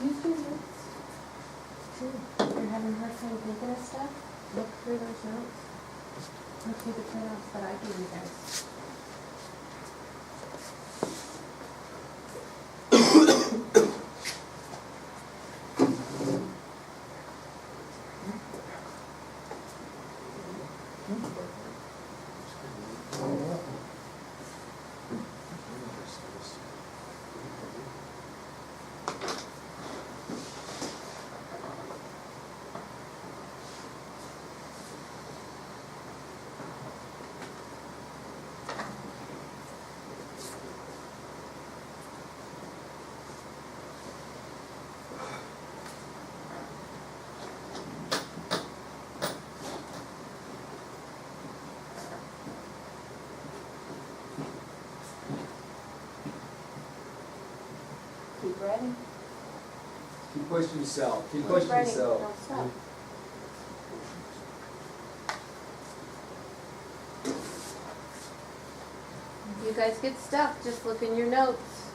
Use your notes too. If you're having a hard time thinking of stuff, look through those notes. Look through the printouts that I gave you guys. Keep writing. Keep pushing yourself. Keep Keep pushing writing. yourself. Don't stop. If you guys get stuck, just look in your notes.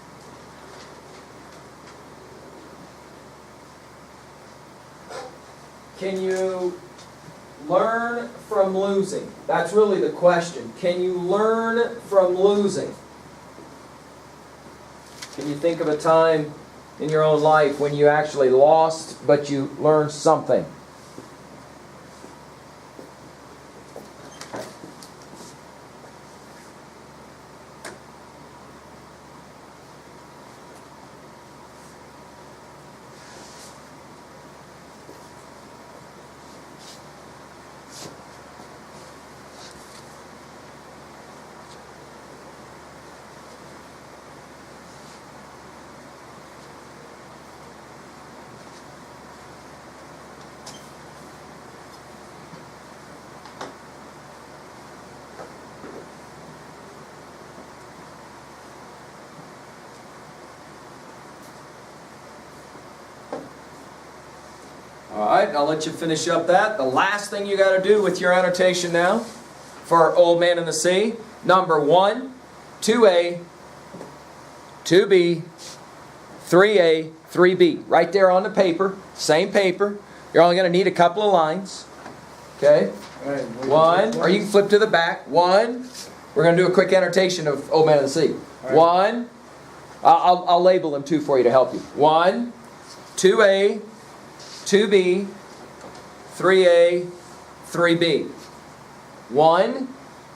Can you learn from losing? That's really the question. Can you learn from losing? Can you think of a time in your own life when you actually lost, but you learned something? All right, I'll let you finish up that. The last thing you got to do with your annotation now for Old Man in the Sea, number 1, 2A, 2B, 3A, 3B. Right there on the paper, same paper. You're only going to need a couple of lines. Okay? Right, One, or you can flip to the back. 1, we're going to do a quick annotation of Old Man in the Sea. Right. 1, I'll label them too for you to help you. 1, 2A, 2B, 3A, 3B. 1,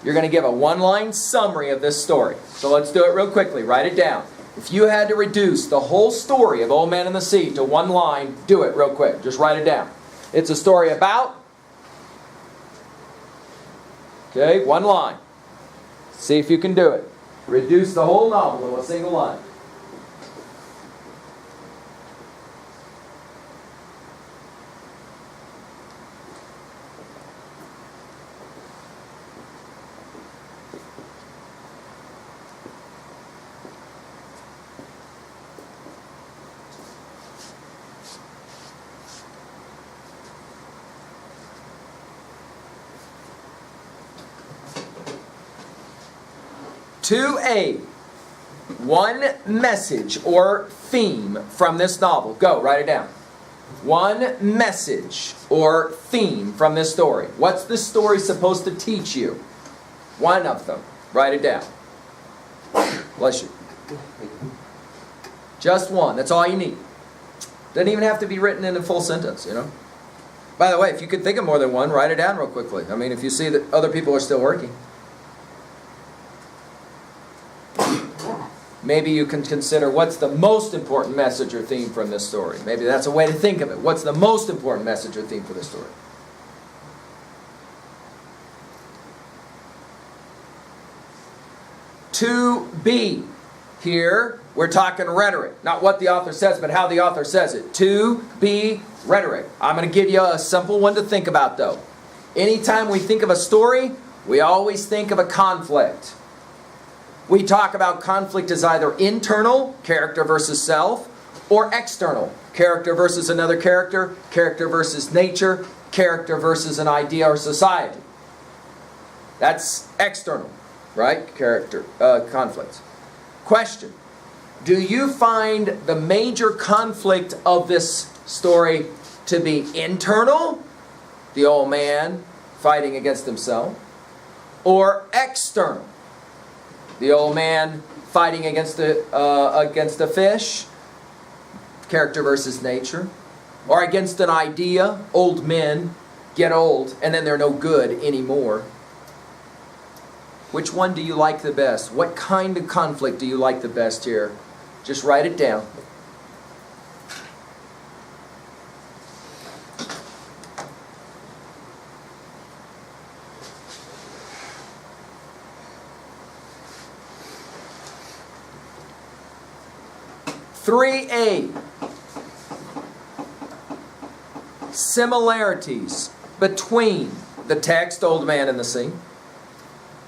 you're going to give a one-line summary of this story. So let's do it real quickly. Write it down. If you had to reduce the whole story of Old Man in the Sea to one line, do it real quick. Just write it down. It's a story about... Okay, one line. See if you can do it. Reduce the whole novel to a single line. To A, one message or theme from this novel. Go, write it down. One message or theme from this story. What's this story supposed to teach you? One of them. Write it down. Bless you. Just one. That's all you need. Doesn't even have to be written in a full sentence, you know. By the way, if you could think of more than one, write it down real quickly. I mean, if you see that other people are still working. Maybe you can consider what's the most important message or theme from this story. Maybe that's a way to think of it. What's the most important message or theme for this story? To be. Here, we're talking rhetoric. Not what the author says, but how the author says it. To be rhetoric. I'm going to give you a simple one to think about, though. Anytime we think of a story, we always think of a conflict. We talk about conflict as either internal, character versus self, or external, character versus another character, character versus nature, character versus an idea or society. That's external, right? Character, conflicts. Question. Do you find the major conflict of this story to be internal, the old man fighting against himself, or external, the old man fighting against the fish, character versus nature, or against an idea, old men get old and then they're no good anymore? Which one do you like the best? What kind of conflict do you like the best here? Just write it down. Three A. Similarities between the text, Old Man and the Sea,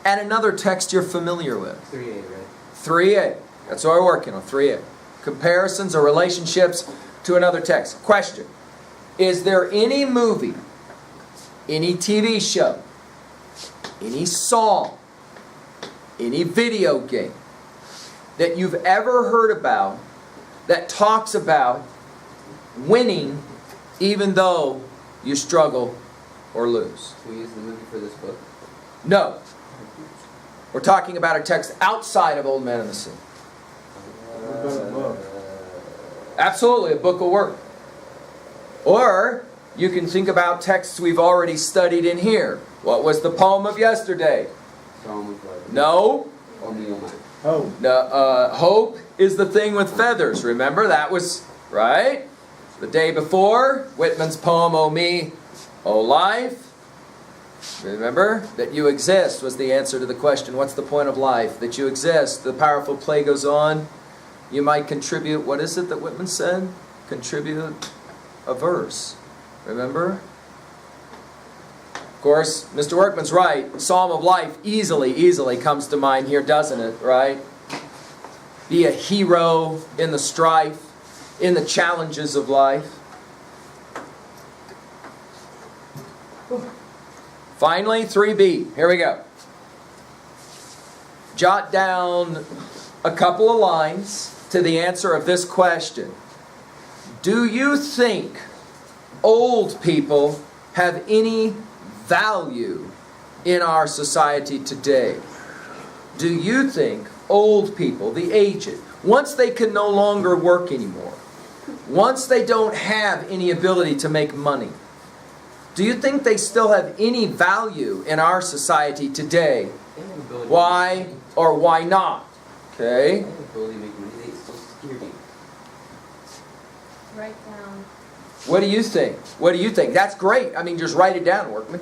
and another text you're familiar with. 3A, right? 3A. That's what we're working on, 3A. Comparisons or relationships to another text. Question. Is there any movie, any TV show, any song, any video game that you've ever heard about that talks about winning even though you struggle or lose? Can we use the movie for this book? No. We're talking about a text outside of Old Man and the Sea. Absolutely, a book will work. Or you can think about texts we've already studied in here. What was the poem of yesterday? No. Hope. No, hope is the thing with feathers. Remember, that was, right? The day before, Whitman's poem, O Me, O Life. Remember, that you exist was the answer to the question, what's the point of life? That you exist. The powerful play goes on. You might contribute, what is it that Whitman said? Contribute a verse. Remember? Of course, Mr. Workman's right. Psalm of Life easily comes to mind here, doesn't it? Right? Be a hero in the strife, in the challenges of life. Finally, 3B. Here we go. Jot down a couple of lines to the answer of this question. Do you think old people have any value in our society today? Do you think old people, the aged, once they can no longer work anymore, once they don't have any ability to make money, do you think they still have any value in our society today? Why or why not? Okay. Write down. What do you think? What do you think? That's great. I mean, just write it down, Workman.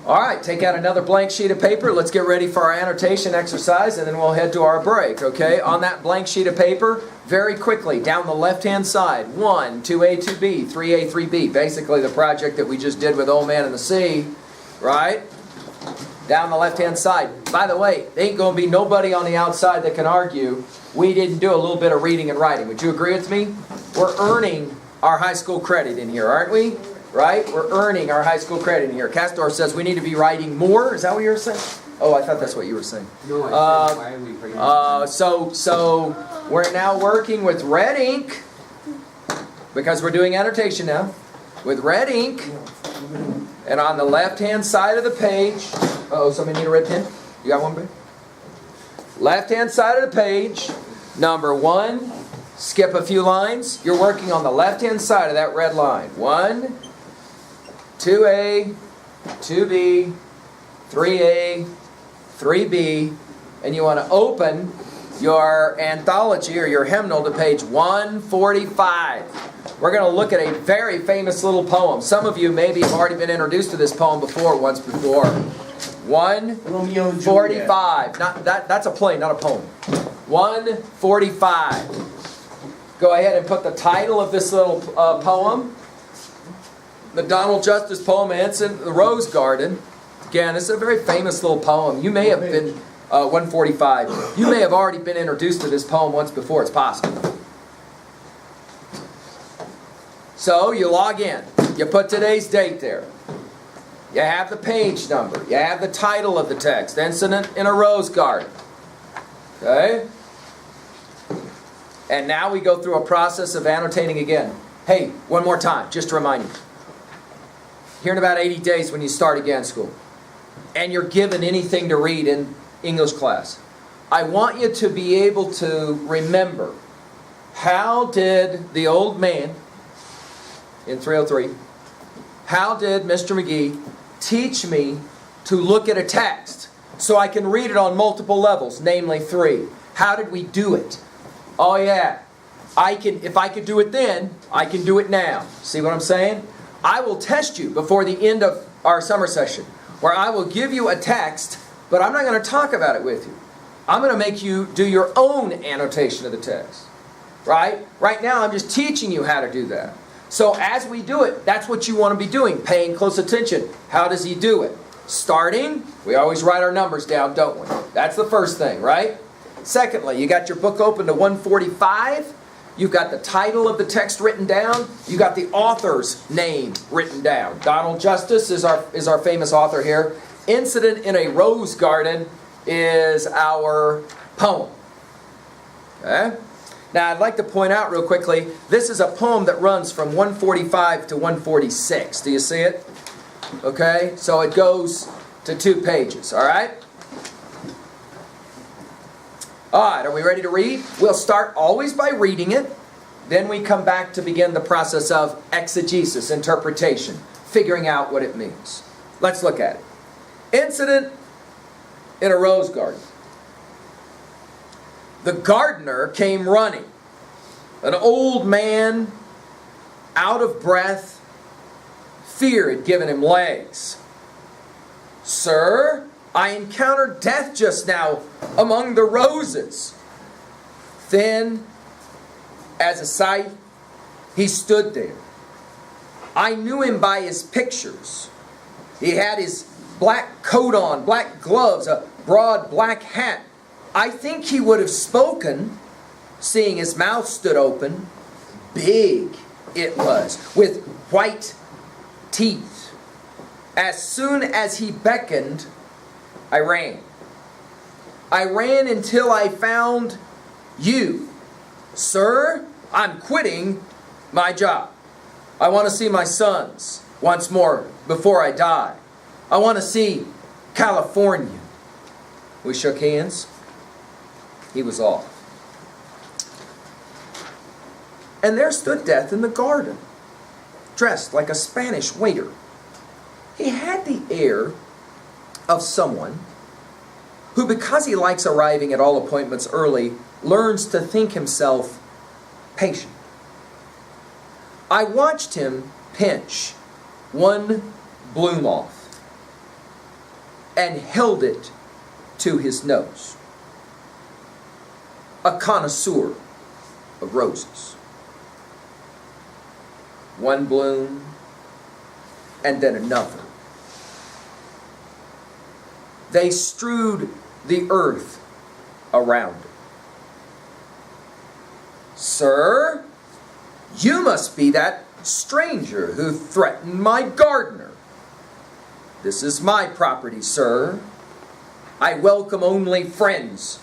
All right, take out another blank sheet of paper. Let's get ready for our annotation exercise, and then we'll head to our break, okay? On that blank sheet of paper, very quickly, down the left-hand side, 1, 2A, 2B, 3A, 3B. Basically the project that we just did with Old Man and the Sea, right? Down the left-hand side. By the way, there ain't going to be nobody on the outside that can argue we didn't do a little bit of reading and writing. Would you agree with me? We're earning our high school credit in here, aren't we? Right? We're earning our high school credit in here. Castor says we need to be writing more. Is that what you were saying? Oh, I thought that's what you were saying. No, I said, why are we bringing So we're now working with red ink, because we're doing annotation now, with red ink. And on the left-hand side of the page, somebody need a red pen? You got one, babe? Left-hand side of the page, number 1, skip a few lines. You're working on the left-hand side of that red line. 1, 2A, 2B, 3A, 3B, and you want to open your anthology or your hymnal to page 145. We're going to look at a very famous little poem. Some of you maybe have already been introduced to this poem once before. 145. That's a play, not a poem. 145. Go ahead and put the title of this little poem. The Donald Justice poem, Anson, The Rose Garden. Again, this is a very famous little poem. You may have been, 145. You may have already been introduced to this poem once before. It's possible. So you log in. You put today's date there. You have the page number. You have the title of the text. Incident in a Rose Garden. Okay? And now we go through a process of annotating again. Hey, one more time, just to remind you. Here in about 80 days when you start again school, and you're given anything to read in English class, I want you to be able to remember, how did the old man in 303, how did Mr. McGee teach me to look at a text so I can read it on multiple levels, namely 3? How did we do it? Oh yeah, if I could do it then, I can do it now. See what I'm saying? I will test you before the end of our summer session, where I will give you a text, but I'm not going to talk about it with you. I'm going to make you do your own annotation of the text. Right? Right now I'm just teaching you how to do that. So as we do it, that's what you want to be doing, paying close attention. How does he do it? Starting, we always write our numbers down, don't we? That's the first thing, right? Secondly, you got your book open to 145. You've got the title of the text written down. You got the author's name written down. Donald Justice is our famous author here. Incident in a Rose Garden is our poem. Okay? Now I'd like to point out real quickly, this is a poem that runs from 145 to 146. Do you see it? Okay? So it goes to 2 pages, all right? Alright, are we ready to read? We'll start always by reading it. Then we come back to begin the process of exegesis, interpretation, figuring out what it means. Let's look at it. Incident in a rose garden. The gardener came running. An old man, out of breath, fear had given him legs. "Sir, I encountered death just now among the roses." Thin as a scythe, he stood there. I knew him by his pictures. He had his black coat on, black gloves, a broad black hat. I think he would have spoken, seeing his mouth stood open. Big it was, with white teeth. As soon as he beckoned, I ran. I ran until I found you. "Sir, I'm quitting my job. I want to see my sons once more before I die. I want to see California." We shook hands. He was off. And there stood Death in the garden, dressed like a Spanish waiter. He had the air of someone who, because he likes arriving at all appointments early, learns to think himself patient. I watched him pinch one bloom off and held it to his nose. A connoisseur of roses. One bloom and then another. They strewed the earth around it. "Sir, you must be that stranger who threatened my gardener." "This is my property, sir. I welcome only friends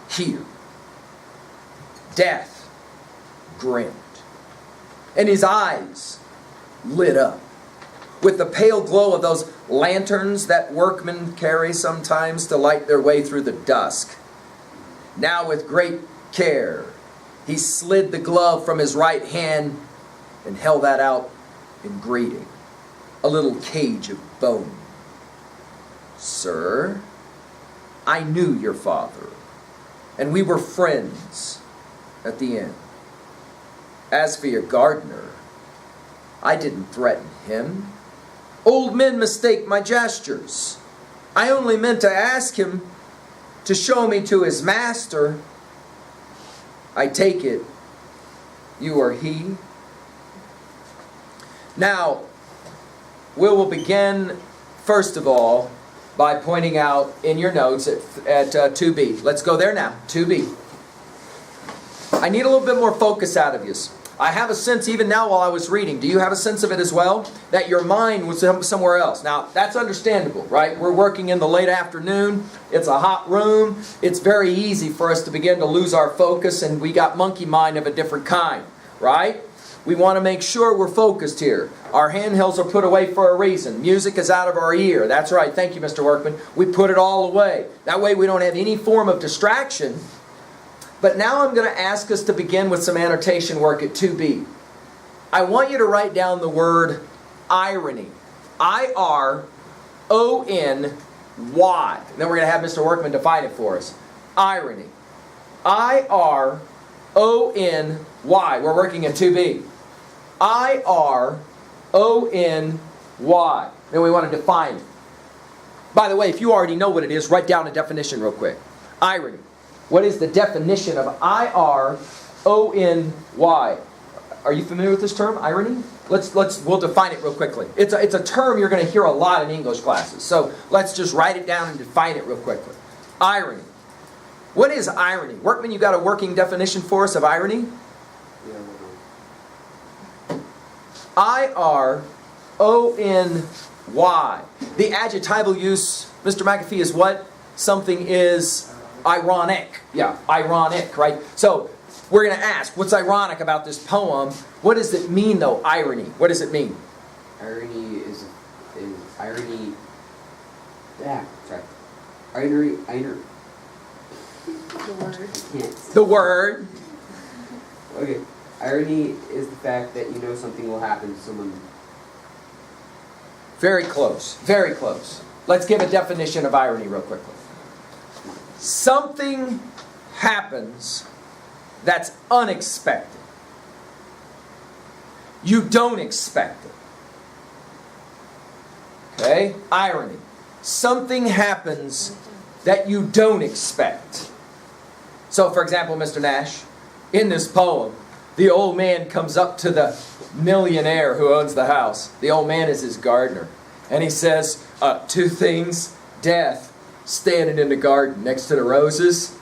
here." Death grinned, and his eyes lit up with the pale glow of those lanterns that workmen carry sometimes to light their way through the dusk. Now with great care, he slid the glove from his right hand and held that out in greeting. A little cage of bone. "Sir, I knew your father, and we were friends at the end. As for your gardener, I didn't threaten him. Old men mistake my gestures. I only meant to ask him to show me to his master. I take it you are he." Now, we will begin first of all, by pointing out in your notes at 2b. Let's go there now, 2b. I need a little bit more focus out of you. I have a sense, even now while I was reading, do you have a sense of it as well? That your mind was somewhere else. Now, that's understandable, right? We're working in the late afternoon. It's a hot room. It's very easy for us to begin to lose our focus, and we got monkey mind of a different kind, right? We want to make sure we're focused here. Our handhelds are put away for a reason. Music is out of our ear. That's right. Thank you, Mr. Workman. We put it all away. That way we don't have any form of distraction. But now I'm going to ask us to begin with some annotation work at 2b. I want you to write down the word irony. I-R-O-N-Y. Then we're going to have Mr. Workman define it for us. Irony. I-R-O-N-Y. We're working at 2b. I-R-O-N-Y. Then we want to define it. By the way, if you already know what it is, write down a definition real quick. Irony. What is the definition of I-R-O-N-Y? Are you familiar with this term, irony? We'll define it real quickly. It's a term you're going to hear a lot in English classes. So let's just write it down and define it real quickly. Irony. What is irony? Workman, you got a working definition for us of irony? Yeah, I-R-O-N-Y. The adjectival use, Mr. McAfee, is what? Something is ironic. Yeah, ironic, right? So we're going to ask, what's ironic about this poem? What does it mean, though, irony? What does it mean? Irony is irony. Yeah, sorry. Irony. The word. The word. Okay. Irony is the fact that you know something will happen to someone. Very close. Very close. Let's give a definition of irony real quickly. Something happens that's unexpected. You don't expect it. Okay? Irony. Something happens that you don't expect. So, for example, Mr. Nash, in this poem, the old man comes up to the millionaire who owns the house. The old man is his gardener. And he says, two things, death, standing in the garden next to the roses.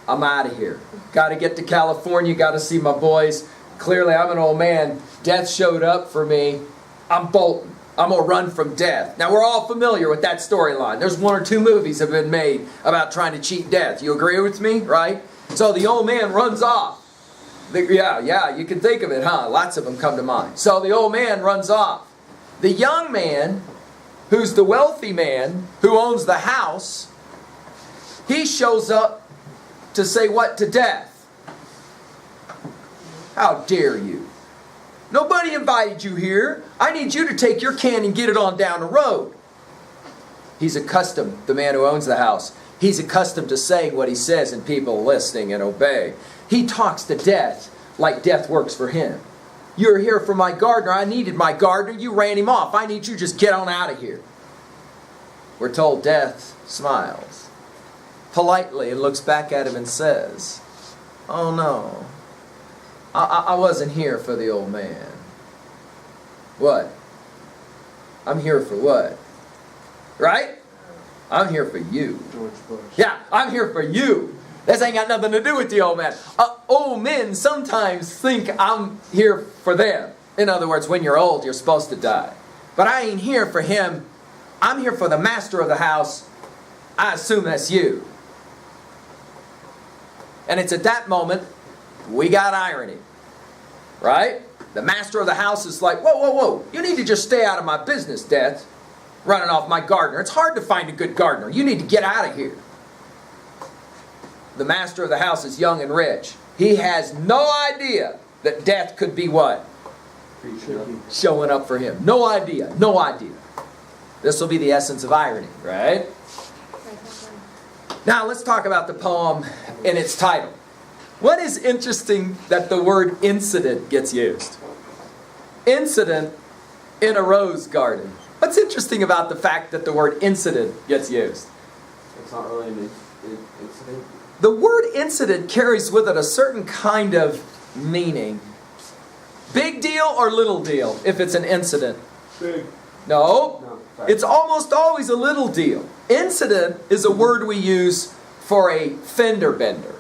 I'm out of here. Got to get to California, got to see my boys. Clearly, I'm an old man. Death showed up for me. I'm bolting. I'm going to run from death. Now, we're all familiar with that storyline. There's 1 or 2 movies have been made about trying to cheat death. You agree with me, right? So the old man runs off. Yeah, you can think of it, huh? Lots of them come to mind. So the old man runs off. The young man, who's the wealthy man, who owns the house, he shows up to say what to death? How dare you? Nobody invited you here. I need you to take your can and get it on down the road. He's accustomed, the man who owns the house, he's accustomed to saying what he says and people listening and obey. He talks to death like death works for him. You're here for my gardener. I needed my gardener. You ran him off. I need you to just get on out of here. We're told death smiles politely and looks back at him and says, oh no, I wasn't here for the old man. What? I'm here for what? Right? I'm here for you. George Bush. Yeah, I'm here for you. This ain't got nothing to do with the old man. Old men sometimes think I'm here for them. In other words, when you're old, you're supposed to die. But I ain't here for him. I'm here for the master of the house. I assume that's you. And it's at that moment we got irony. Right? The master of the house is like, whoa, whoa, whoa. You need to just stay out of my business, Death. Running off my gardener. It's hard to find a good gardener. You need to get out of here. The master of the house is young and rich. He has no idea that death could be what? Showing up for him. No idea. No idea. This will be the essence of irony, right? Now let's talk about the poem in its title. What is interesting that the word incident gets used? Incident in a rose garden. What's interesting about the fact that the word incident gets used? It's not really an incident. The word incident carries with it a certain kind of meaning. Big deal or little deal if it's an incident? Big. No. No, sorry. It's almost always a little deal. Incident is a word we use for a fender bender.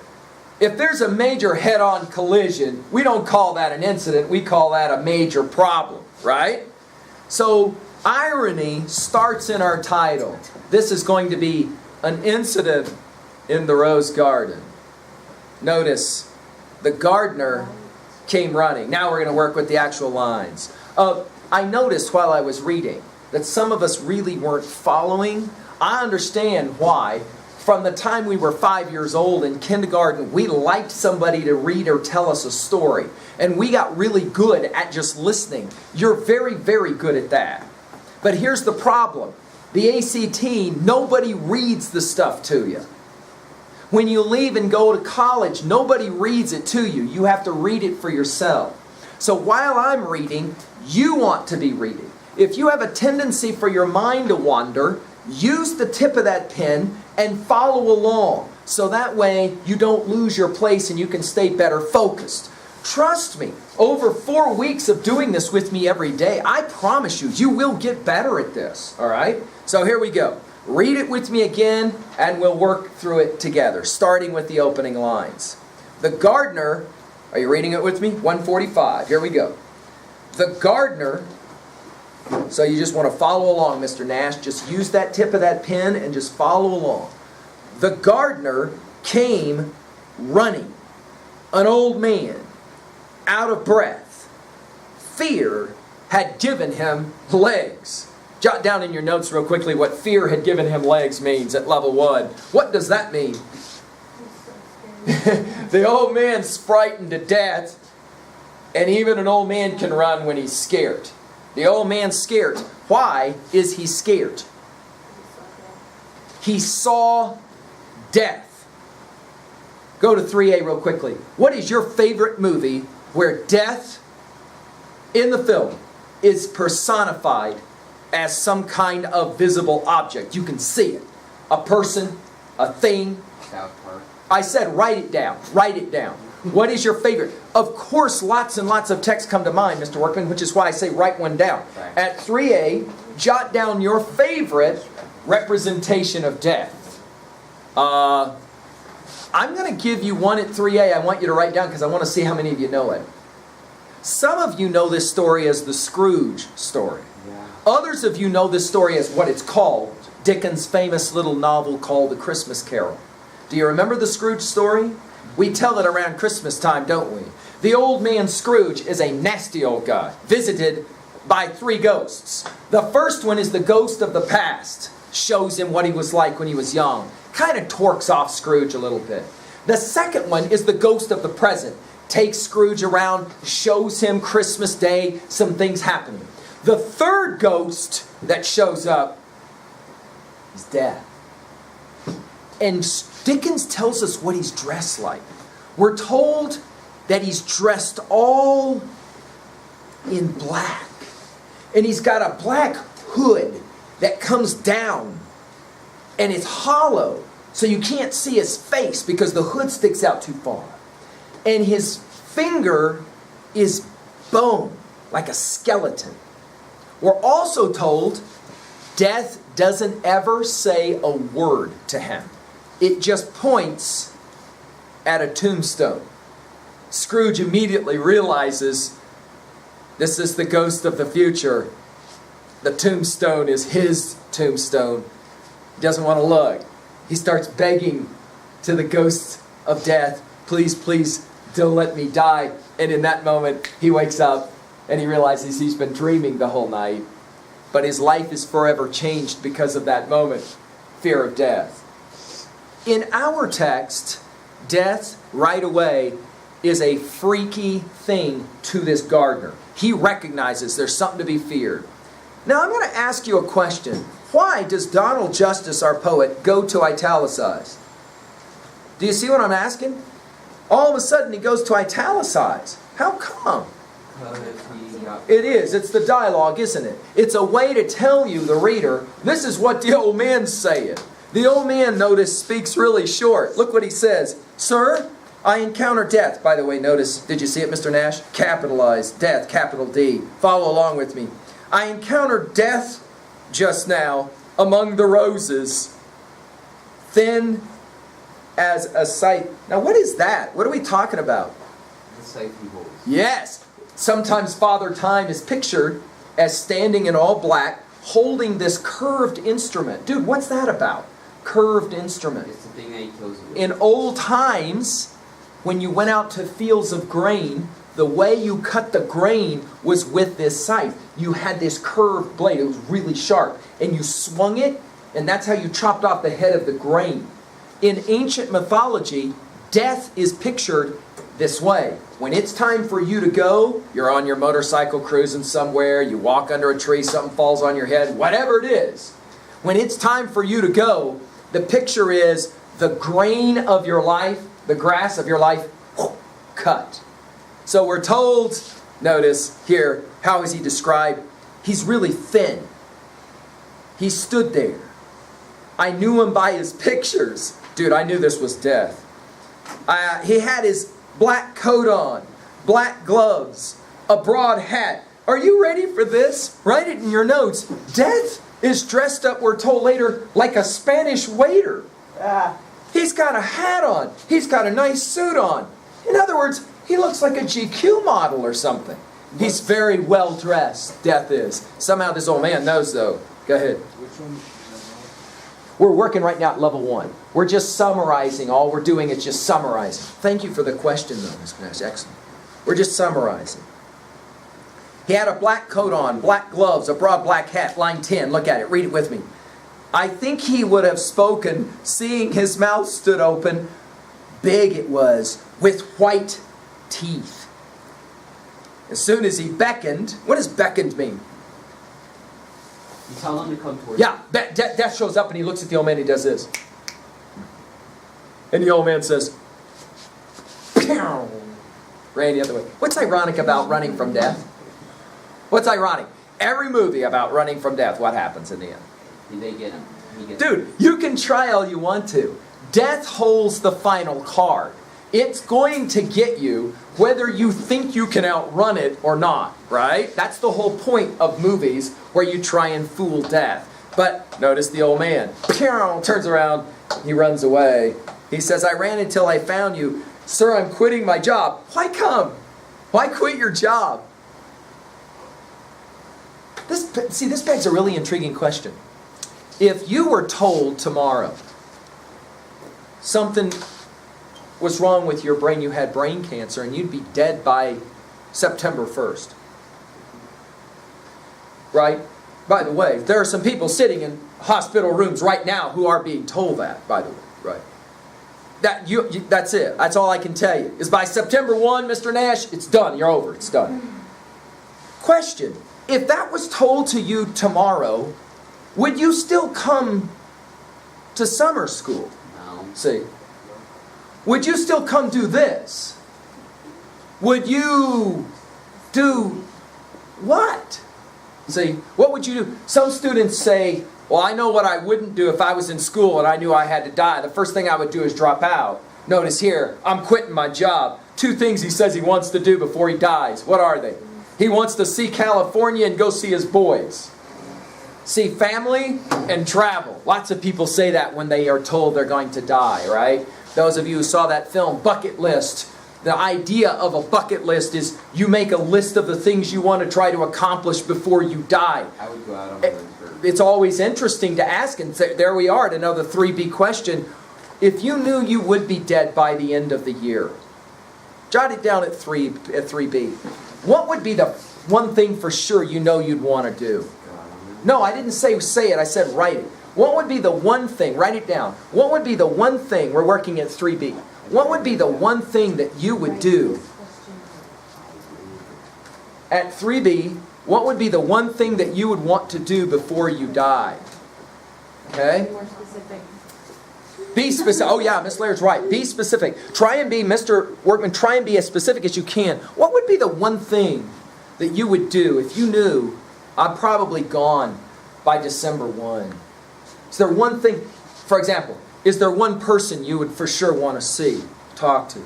If there's a major head-on collision, we don't call that an incident, we call that a major problem, right? So irony starts in our title. This is going to be an incident in the rose garden. Notice, the gardener came running. Now we're going to work with the actual lines. I noticed while I was reading that some of us really weren't following. I understand why. From the time we were 5 years old in kindergarten, we liked somebody to read or tell us a story. And we got really good at just listening. You're very, very good at that. But here's the problem. The ACT, nobody reads the stuff to you. When you leave and go to college, nobody reads it to you. You have to read it for yourself. So while I'm reading, you want to be reading. If you have a tendency for your mind to wander, use the tip of that pen and follow along. So that way you don't lose your place and you can stay better focused. Trust me, over 4 weeks of doing this with me every day, I promise you, you will get better at this. All right? So here we go. Read it with me again and we'll work through it together, starting with the opening lines. The gardener, are you reading it with me? 145. Here we go. The gardener, so you just want to follow along, Mr. Nash. Just use that tip of that pen and just follow along. The gardener came running, an old man, out of breath. Fear had given him legs. Jot down in your notes real quickly what fear had given him legs means at level 1. What does that mean? The old man's frightened to death, and even an old man can run when he's scared. The old man's scared. Why is he scared? He saw death. Go to 3A real quickly. What is your favorite movie where death in the film is personified as some kind of visible object? You can see it. A person, a thing. South Park. I said write it down. Write it down. What is your favorite? Of course, lots and lots of texts come to mind, Mr. Workman, which is why I say write one down. Right. At 3A, jot down your favorite representation of death. I'm going to give you one at 3A I want you to write down because I want to see how many of you know it. Some of you know this story as the Scrooge story. Yeah. Others of you know this story as what it's called, Dickens' famous little novel called The Christmas Carol. Do you remember the Scrooge story? We tell it around Christmas time, don't we? The old man Scrooge is a nasty old guy, visited by 3 ghosts. The first one is the ghost of the past. Shows him what he was like when he was young. Kind of torques off Scrooge a little bit. The second one is the ghost of the present. Takes Scrooge around, shows him Christmas Day, some things happening. The third ghost that shows up is death. And Dickens tells us what he's dressed like. We're told that he's dressed all in black. And he's got a black hood that comes down. And it's hollow. So you can't see his face because the hood sticks out too far. And his finger is bone, like a skeleton. We're also told death doesn't ever say a word to him. It just points at a tombstone. Scrooge immediately realizes this is the ghost of the future. The tombstone is his tombstone. He doesn't want to look. He starts begging to the ghost of death, please, please, don't let me die. And in that moment, he wakes up and he realizes he's been dreaming the whole night. But his life is forever changed because of that moment. Fear of death. In our text, death right away is a freaky thing to this gardener. He recognizes there's something to be feared. Now I'm going to ask you a question. Why does Donald Justice, our poet, go to italicize? Do you see what I'm asking? All of a sudden he goes to italicize. How come? It is. It's the dialogue, isn't it? It's a way to tell you, the reader, this is what the old man's saying. The old man, notice, speaks really short. Look what he says. Sir, I encounter death. By the way, notice, did you see it, Mr. Nash? Capitalized, death, capital D. Follow along with me. I encountered death just now among the roses, thin as a scythe. Now what is that? What are we talking about? The scythe he holds. Yes. Sometimes Father Time is pictured as standing in all black, holding this curved instrument. Dude, what's that about? Curved instrument. It's the thing that he kills you with. In old times, when you went out to fields of grain, the way you cut the grain was with this scythe. You had this curved blade. It was really sharp. And you swung it, and that's how you chopped off the head of the grain. In ancient mythology, death is pictured this way. When it's time for you to go, you're on your motorcycle cruising somewhere, you walk under a tree, something falls on your head, whatever it is. When it's time for you to go, the picture is the grain of your life, the grass of your life, cut. So we're told, notice here, how is he described? He's really thin. He stood there. I knew him by his pictures. Dude, I knew this was death. He had his black coat on, black gloves, a broad hat. Are you ready for this? Write it in your notes. Death is dressed up, we're told later, like a Spanish waiter. He's got a hat on. He's got a nice suit on. In other words, he looks like a GQ model or something. He's very well dressed, Death is. Somehow this old man knows though. Go ahead. Which one? We're working right now at level 1. We're just summarizing. All we're doing is just summarizing. Thank you for the question though, Ms. Nash. Excellent. We're just summarizing. He had a black coat on, black gloves, a broad black hat. Line 10. Look at it. Read it with me. I think he would have spoken, seeing his mouth stood open. Big it was, with white teeth. As soon as he beckoned, what does beckoned mean? You tell him to come towards Yeah, Death shows up and he looks at the old man and he does this. And the old man says, "Pew!" Ran the other way. What's ironic about running from death? What's ironic? Every movie about running from death, what happens in the end? They get him. Dude, you can try all you want to. Death holds the final card. It's going to get you whether you think you can outrun it or not, right? That's the whole point of movies where you try and fool death. But notice the old man. Turns around, he runs away. He says, I ran until I found you. Sir, I'm quitting my job. Why come? Why quit your job? This begs a really intriguing question. If you were told tomorrow something was wrong with your brain, you had brain cancer, and you'd be dead by September 1st. Right? By the way, there are some people sitting in hospital rooms right now who are being told that, by the way. Right? That's it. That's all I can tell you. Is by September 1, Mr. Nash, it's done. You're over. It's done. Question. If that was told to you tomorrow, would you still come to summer school? No. See? Would you still come do this? Would you do what? See, what would you do? Some students say, well, I know what I wouldn't do if I was in school and I knew I had to die. The first thing I would do is drop out. Notice here, I'm quitting my job. 2 things he says he wants to do before he dies. What are they? He wants to see California and go see his boys. See family and travel. Lots of people say that when they are told they're going to die, right? Those of you who saw that film, Bucket List, the idea of a bucket list is you make a list of the things you want to try to accomplish before you die. I would go out on a limb. It's always interesting to ask, and there we are at another 3B question. If you knew you would be dead by the end of the year, jot it down at 3B. What would be the one thing for sure you know you'd want to do? No, I didn't say it. I said write it. What would be the one thing? Write it down. What would be the one thing? We're working at 3B. What would be the one thing that you would do? At 3B, what would be the one thing that you would want to do before you die? Okay? More specific. Be specific. Oh yeah, Miss Laird's right. Be specific. Try and be, Mr. Workman, try and be as specific as you can. What would be the one thing that you would do if you knew I'm probably gone by December 1? Is there one thing, for example, is there one person you would for sure want to see, talk to?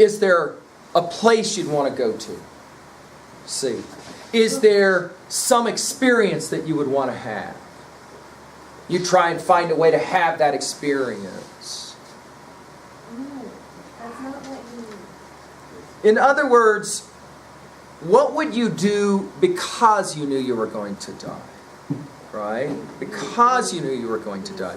Is there a place you'd want to go to? See. Is there some experience that you would want to have? You try and find a way to have that experience. No, that's not what In other words, what would you do because you knew you were going to die? Right? Because you knew you were going to die.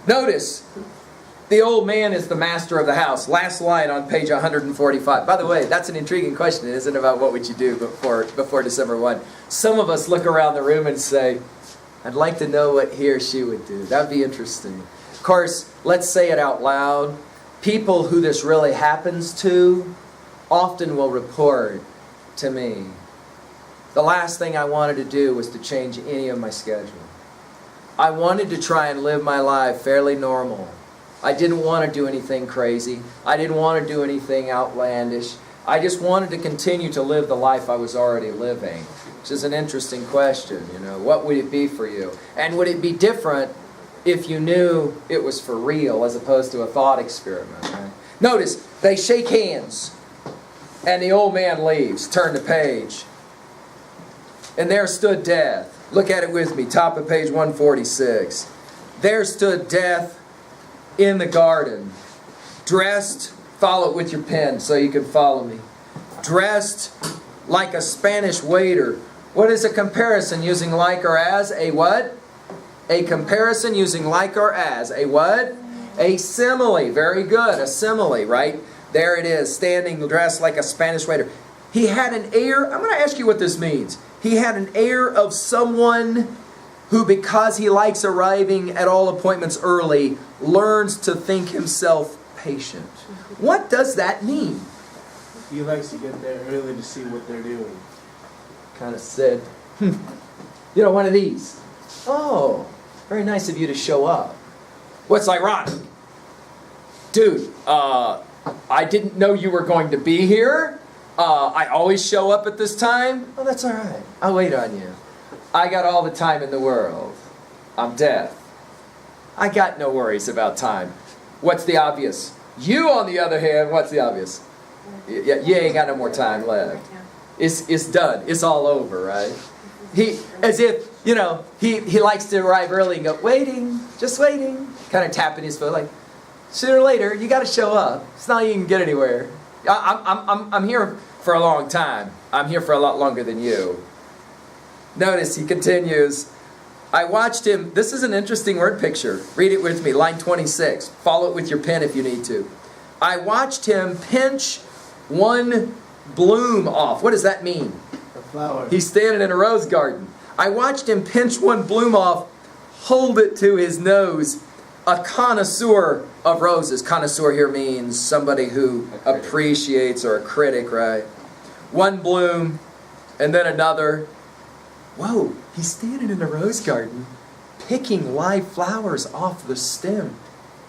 Notice, the old man is the master of the house. Last line on page 145. By the way, that's an intriguing question. It isn't about what would you do before December 1. Some of us look around the room and say, I'd like to know what he or she would do. That would be interesting. Of course, let's say it out loud. People who this really happens to often will report to me, the last thing I wanted to do was to change any of my schedule. I wanted to try and live my life fairly normal. I didn't want to do anything crazy. I didn't want to do anything outlandish. I just wanted to continue to live the life I was already living. Which is an interesting question, you know. What would it be for you? And would it be different if you knew it was for real as opposed to a thought experiment? Right? Notice, they shake hands. And the old man leaves. Turn the page. And there stood death. Look at it with me, top of page 146. There stood death in the garden, dressed, follow it with your pen so you can follow me, dressed like a Spanish waiter. What is a comparison using like or as? A what? A comparison using like or as. A what? A simile. Very good. A simile, right? There it is, standing dressed like a Spanish waiter. He had an air, I'm going to ask you what this means. He had an air of someone who, because he likes arriving at all appointments early, learns to think himself patient. What does that mean? He likes to get there early to see what they're doing. Kind of said, you know, one of these. Oh, very nice of you to show up. What's ironic? Dude, I didn't know you were going to be here. I always show up at this time. Oh, that's all right. I'll wait on you. I got all the time in the world. I'm deaf. I got no worries about time. What's the obvious? You, on the other hand, what's the obvious? You ain't got no more time left. It's done. It's all over, right? He, as if, you know, he likes to arrive early and go, waiting, just waiting. Kind of tapping his foot like, sooner or later, you got to show up. It's not like you can get anywhere. I'm here for a long time. I'm here for a lot longer than you. Notice he continues. I watched him. This is an interesting word picture. Read it with me. Line 26. Follow it with your pen if you need to. I watched him pinch one bloom off. What does that mean? A flower. He's standing in a rose garden. I watched him pinch one bloom off, hold it to his nose. A connoisseur of roses. Connoisseur here means somebody who appreciates, or a critic, right? One bloom, and then another. Whoa, he's standing in a rose garden, picking live flowers off the stem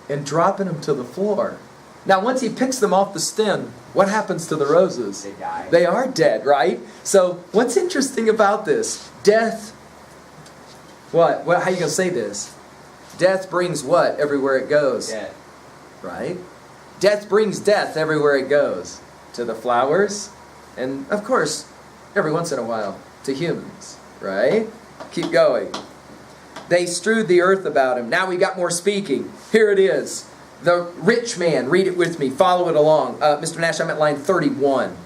and dropping them to the floor. Now, once he picks them off the stem, what happens to the roses? They die. They are dead, right? So, what's interesting about this? Death. What? How are you going to say this? Death brings what everywhere it goes? Death. Right? Death brings death everywhere it goes. To the flowers, and of course, every once in a while, to humans. Right? Keep going. They strewed the earth about him. Now we got more speaking. Here it is. The rich man. Read it with me. Follow it along. Mr. Nash, I'm at line 31.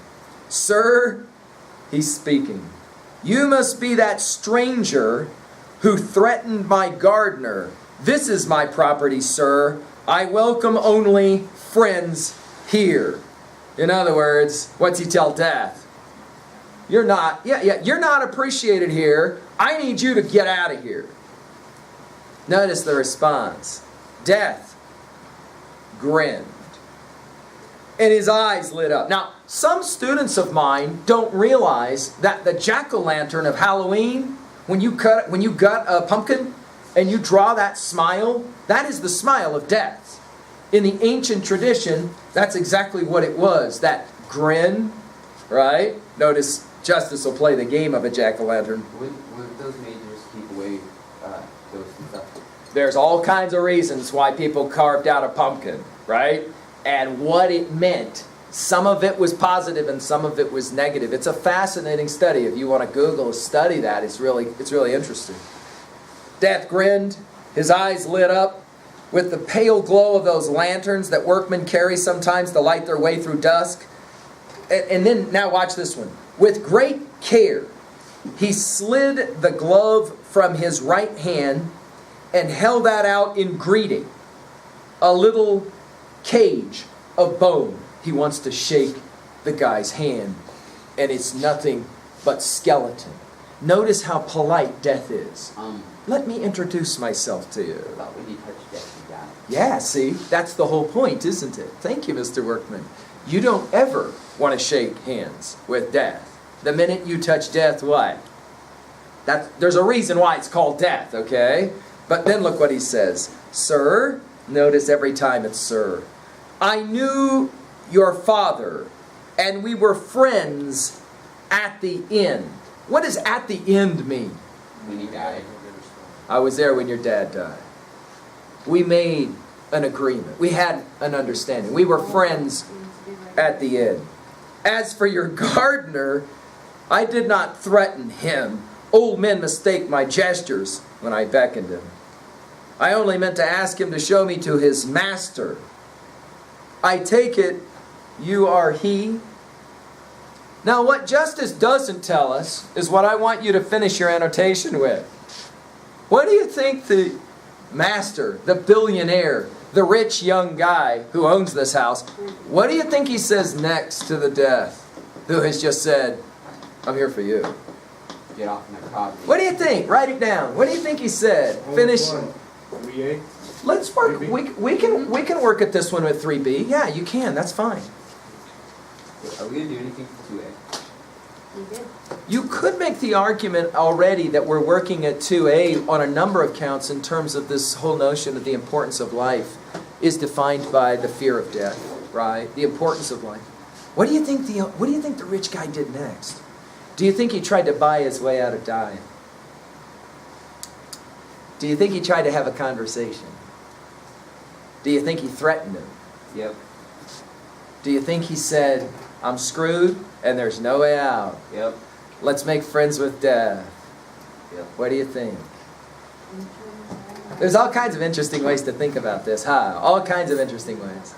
Sir, he's speaking. You must be that stranger who threatened my gardener. This is my property, sir. I welcome only friends here. In other words, what's he tell death? You're not, you're not appreciated here. I need you to get out of here. Notice the response. Death grinned. And his eyes lit up. Now, some students of mine don't realize that the jack-o'-lantern of Halloween, when you gut a pumpkin and you draw that smile, that is the smile of death. In the ancient tradition, that's exactly what it was. That grin, right? Notice Justice will play the game of a jack-o'-lantern. Would those majors keep away ghosts and stuff? There's all kinds of reasons why people carved out a pumpkin, right? And what it meant. Some of it was positive and some of it was negative. It's a fascinating study. If you want to Google, study that. It's really interesting. Death grinned. His eyes lit up with the pale glow of those lanterns that workmen carry sometimes to light their way through dusk. And then, now watch this one. With great care, he slid the glove from his right hand and held that out in greeting. A little cage of bone. He wants to shake the guy's hand, and it's nothing but skeleton. Notice how polite death is. Let me introduce myself to you. About when you touch death, you die. Yeah, see, that's the whole point, isn't it? Thank you, Mr. Workman. You don't ever want to shake hands with death. The minute you touch death, what? There's a reason why it's called death, okay? But then look what he says. Sir, notice every time it's sir. I knew your father, and we were friends at the end. What does at the end mean? When you die. I was there when your dad died. We made an agreement. We had an understanding. We were friends at the end. As for your gardener, I did not threaten him. Old men mistake my gestures when I beckoned him. I only meant to ask him to show me to his master. I take it you are he. Now what Justice doesn't tell us is what I want you to finish your annotation with. What do you think the master, the billionaire, the rich young guy who owns this house, what do you think he says next to the death who has just said, I'm here for you? Get off in the car. What do you think? Write it down. What do you think he said? Finish. 3A? Let's work. 3B? We can work at this one with 3B. Yeah, you can. That's fine. Are we going to do anything for 2A? You did. You could make the argument already that we're working at 2A on a number of counts in terms of this whole notion of the importance of life is defined by the fear of death, right? The importance of life. What do you think the rich guy did next? Do you think he tried to buy his way out of dying? Do you think he tried to have a conversation? Do you think he threatened him? Yep. Do you think he said, I'm screwed and there's no way out? Yep. Let's make friends with death. Yep. What do you think? There's all kinds of interesting ways to think about this, huh? All kinds of interesting ways.